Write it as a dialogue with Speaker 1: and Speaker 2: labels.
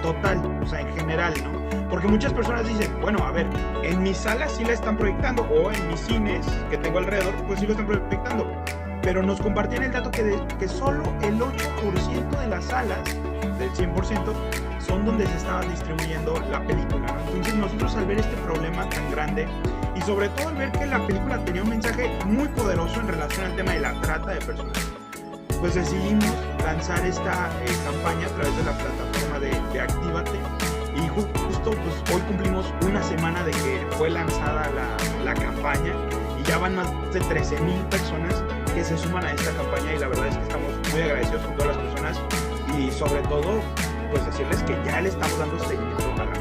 Speaker 1: total, o sea, en general, ¿no? Porque muchas personas dicen, bueno, a ver, en mis salas sí la están proyectando, o en mis cines que tengo alrededor, pues sí lo están proyectando. Pero nos compartían el dato que solo el 8% de las salas, del 100%, son donde se estaba distribuyendo la película, ¿no? Entonces nosotros al ver este problema tan grande, y sobre todo al ver que la película tenía un mensaje muy poderoso en relación al tema de la trata de personas, pues decidimos lanzar esta campaña a través de la plataforma de Actívate. Y justo pues hoy cumplimos una semana de que fue lanzada la campaña, y ya van más de 13,000 personas que se suman a esta campaña, y la verdad es que estamos muy agradecidos con todas las personas, y sobre todo pues decirles que ya le estamos dando seguimiento a la